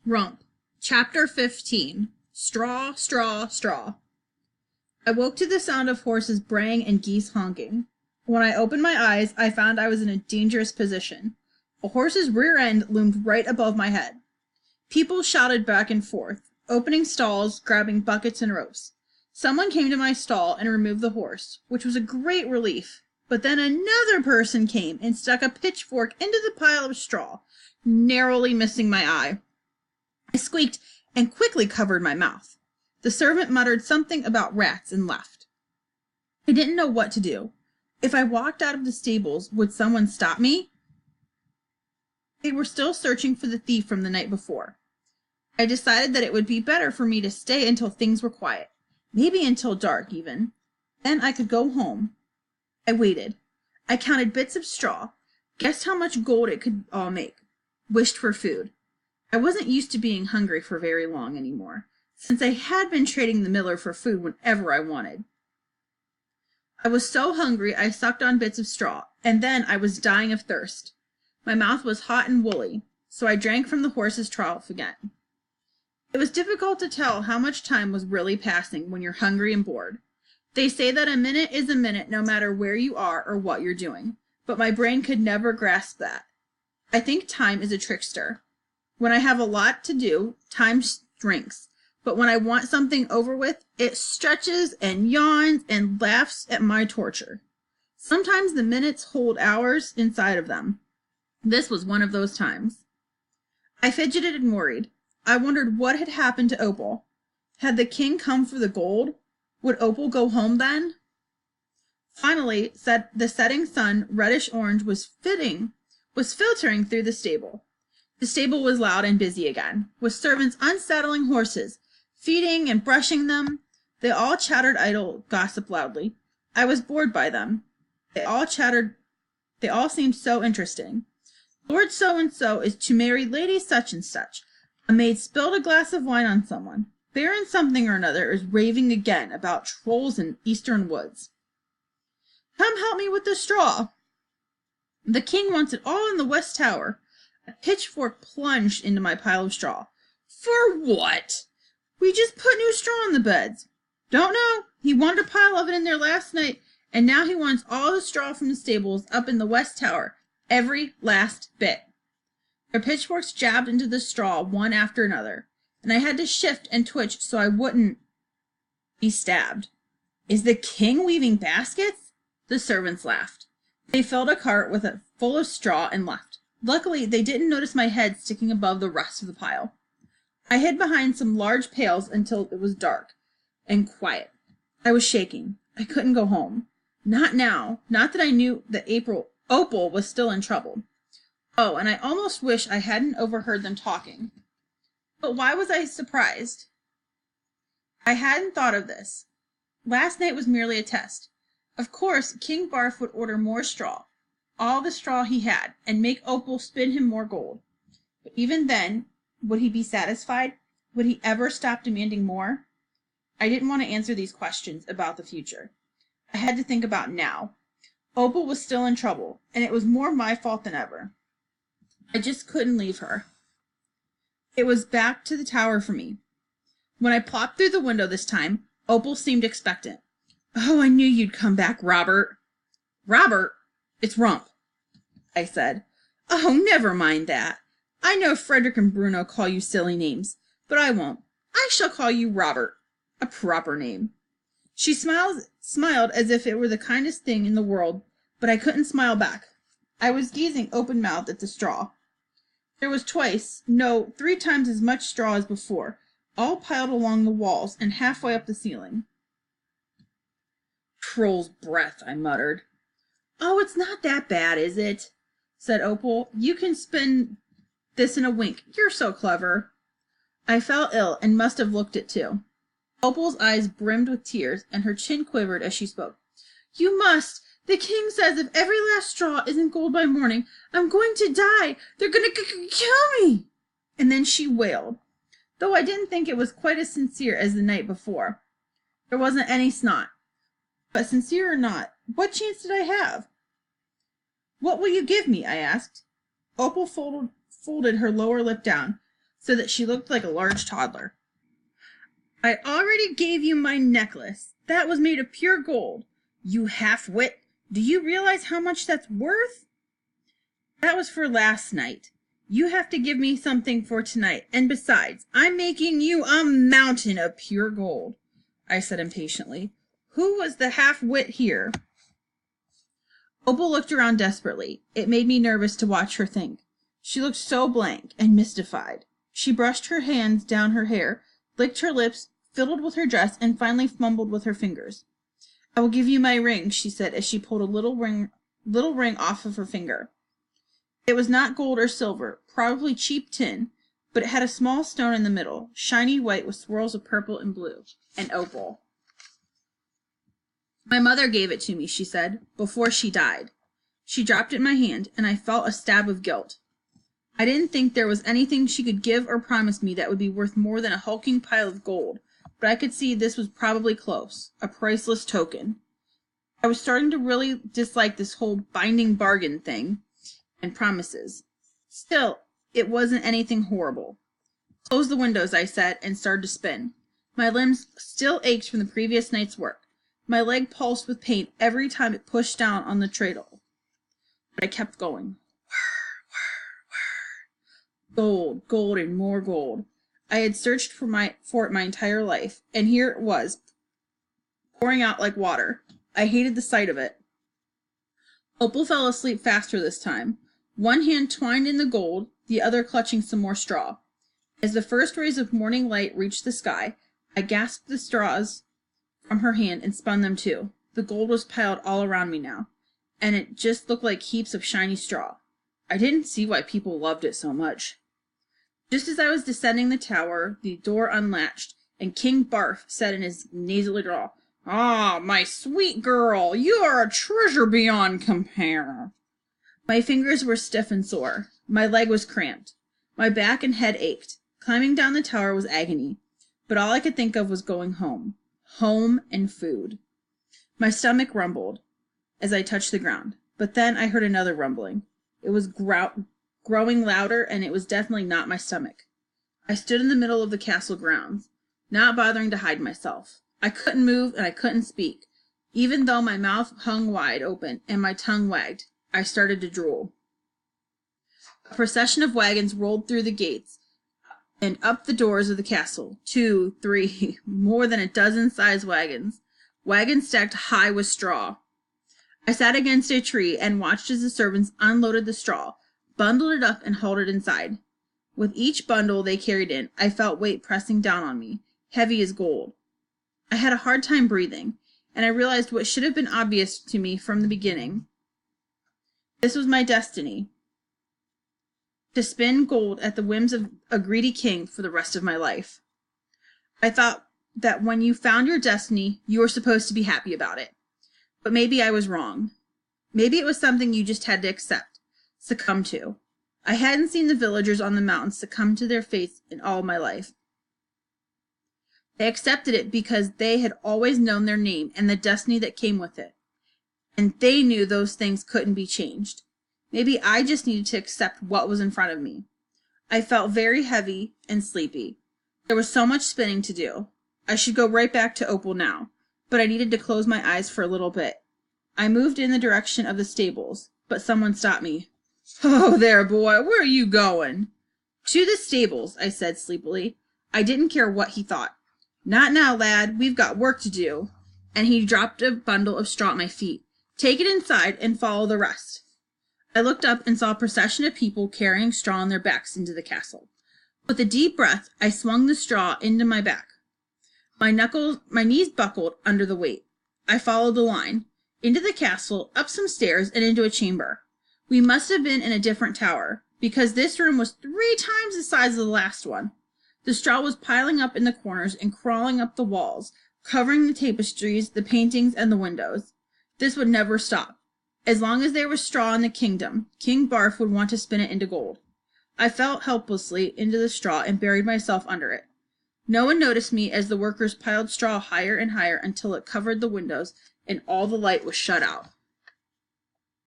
Rump Chapter 15. Straw, straw, straw. I woke to the sound of horses braying and geese honking. When I opened my eyes, I found I was in a dangerous position. A horse's rear end loomed right above my head. People shouted back and forth, opening stalls, grabbing buckets and ropes. Someone came to my stall and removed the horse, which was a great relief. But then another person came and stuck a pitchfork into the pile of straw, narrowly missing my eye. I squeaked and quickly covered my mouth. The servant muttered something about rats and left. I didn't know what to do. If I walked out of the stables, would someone stop me? They were still searching for the thief from the night before. I decided that it would be better for me to stay until things were quiet, maybe until dark even. Then I could go home. I waited. I counted bits of straw, guessed how much gold it could all make, wished for food. I wasn't used to being hungry for very long anymore, since I had been trading the miller for food whenever I wanted. I was so hungry I sucked on bits of straw, and then I was dying of thirst. My mouth was hot and woolly, so I drank from the horse's trough again. It was difficult to tell how much time was really passing when you're hungry and bored. They say that a minute is a minute no matter where you are or what you're doing, but my brain could never grasp that. I think time is a trickster. When I have a lot to do, time shrinks, but when I want something over with, it stretches and yawns and laughs at my torture. Sometimes the minutes hold hours inside of them. This was one of those times. I fidgeted and worried. I wondered what had happened to Opal. Had the king come for the gold? Would Opal go home then? Finally, the setting sun, reddish-orange, was filtering through the stable. The stable was loud and busy again, with servants unsaddling horses, feeding and brushing them. They all chattered idle gossip loudly. I was bored by them. They all seemed so interesting. Lord so-and-so is to marry Lady such-and-such. A maid spilled a glass of wine on someone. Baron something or another is raving again about trolls in eastern woods. Come help me with the straw. The king wants it all in the west tower. A pitchfork plunged into my pile of straw. For what? We just put new straw on the beds. Don't know. He wanted a pile of it in there last night, and now he wants all the straw from the stables up in the west tower. Every last bit. Their pitchforks jabbed into the straw one after another, and I had to shift and twitch so I wouldn't be stabbed. Is the king weaving baskets? The servants laughed. They filled a cart with it full of straw and left. Luckily, they didn't notice my head sticking above the rest of the pile. I hid behind some large pails until it was dark and quiet. I was shaking. I couldn't go home. Not now. Not that I knew that Opal was still in trouble. Oh, and I almost wish I hadn't overheard them talking. But why was I surprised? I hadn't thought of this. Last night was merely a test. Of course, King Barf would order more straw, all the straw he had, and make Opal spin him more gold. But even then, would he be satisfied? Would he ever stop demanding more? I didn't want to answer these questions about the future. I had to think about now. Opal was still in trouble, and it was more my fault than ever. I just couldn't leave her. It was back to the tower for me. When I plopped through the window this time, Opal seemed expectant. Oh, I knew you'd come back, Robert. Robert? It's Rump, I said. Oh, never mind that. I know Frederick and Bruno call you silly names, but I won't. I shall call you Robert, a proper name. She smiled as if it were the kindest thing in the world, but I couldn't smile back. I was gazing open-mouthed at the straw. There was three times as much straw as before, all piled along the walls and halfway up the ceiling. Troll's breath, I muttered. Oh, it's not that bad, is it? Said Opal. You can spin this in a wink. You're so clever. I felt ill and must have looked it too. Opal's eyes brimmed with tears, and her chin quivered as she spoke. You must. The king says if every last straw isn't gold by morning, I'm going to die. They're going to kill me. And then she wailed, though I didn't think it was quite as sincere as the night before. There wasn't any snot. But sincere or not, what chance did I have? What will you give me? I asked. Opal folded her lower lip down. so that she looked like a large toddler. I already gave you my necklace. That was made of pure gold. You half-wit. Do you realize how much that's worth? That was for last night. You have to give me something for tonight. And besides, I'm making you a mountain of pure gold, I said impatiently. Who was the half-wit here? Opal looked around desperately. It made me nervous to watch her think. She looked so blank and mystified. She brushed her hands down her hair, licked her lips, fiddled with her dress, and finally fumbled with her fingers. I will give you my ring, she said as she pulled a little ring off of her finger. It was not gold or silver, probably cheap tin, but it had a small stone in the middle, shiny white with swirls of purple and blue, and opal. My mother gave it to me, she said, before she died. She dropped it in my hand, and I felt a stab of guilt. I didn't think there was anything she could give or promise me that would be worth more than a hulking pile of gold, but I could see this was probably close, a priceless token. I was starting to really dislike this whole binding bargain thing and promises. Still, it wasn't anything horrible. Close the windows, I said, and started to spin. My limbs still ached from the previous night's work. My leg pulsed with pain every time it pushed down on the treadle. But I kept going. Gold, gold, and more gold. I had searched for it my entire life, and here it was, pouring out like water. I hated the sight of it. Opal fell asleep faster this time, one hand twined in the gold, the other clutching some more straw. As the first rays of morning light reached the sky, I gasped the straws from her hand and spun them too. The gold was piled all around me now, and it just looked like heaps of shiny straw. I didn't see why people loved it so much. Just as I was descending the tower, the door unlatched, and King Barf said in his nasally drawl, "Ah, my sweet girl, you are a treasure beyond compare." My fingers were stiff and sore. My leg was cramped. My back and head ached. Climbing down the tower was agony, but all I could think of was going home. Home and food. My stomach rumbled as I touched the ground, but then I heard another rumbling. It was growing louder, and it was definitely not my stomach. I stood in the middle of the castle grounds, not bothering to hide myself. I couldn't move and I couldn't speak. Even though my mouth hung wide open and my tongue wagged, I started to drool. A procession of wagons rolled through the gates and up the doors of the castle. 2, 3, more than a dozen size wagons. Wagons stacked high with straw. I sat against a tree and watched as the servants unloaded the straw, bundled it up, and hauled it inside. With each bundle they carried in, I felt weight pressing down on me, heavy as gold. I had a hard time breathing, and I realized what should have been obvious to me from the beginning. This was my destiny, to spin gold at the whims of a greedy king for the rest of my life. I thought that when you found your destiny, you were supposed to be happy about it. But maybe I was wrong. Maybe it was something you just had to accept, succumb to. I hadn't seen the villagers on the mountains succumb to their fates in all my life. They accepted it because they had always known their name and the destiny that came with it. And they knew those things couldn't be changed. Maybe I just needed to accept what was in front of me. I felt very heavy and sleepy. There was so much spinning to do. I should go right back to Opal now, but I needed to close my eyes for a little bit. I moved in the direction of the stables, but someone stopped me. "Oh, there, boy, where are you going?" "To the stables," I said sleepily. I didn't care what he thought. "Not now, lad. We've got work to do." And he dropped a bundle of straw at my feet. "Take it inside and follow the rest." I looked up and saw a procession of people carrying straw on their backs into the castle. With a deep breath, I swung the straw into my back. My knees buckled under the weight. I followed the line, into the castle, up some stairs, and into a chamber. We must have been in a different tower, because this room was 3 times the size of the last one. The straw was piling up in the corners and crawling up the walls, covering the tapestries, the paintings, and the windows. This would never stop. As long as there was straw in the kingdom, King Barf would want to spin it into gold. I fell helplessly into the straw and buried myself under it. No one noticed me as the workers piled straw higher and higher until it covered the windows and all the light was shut out.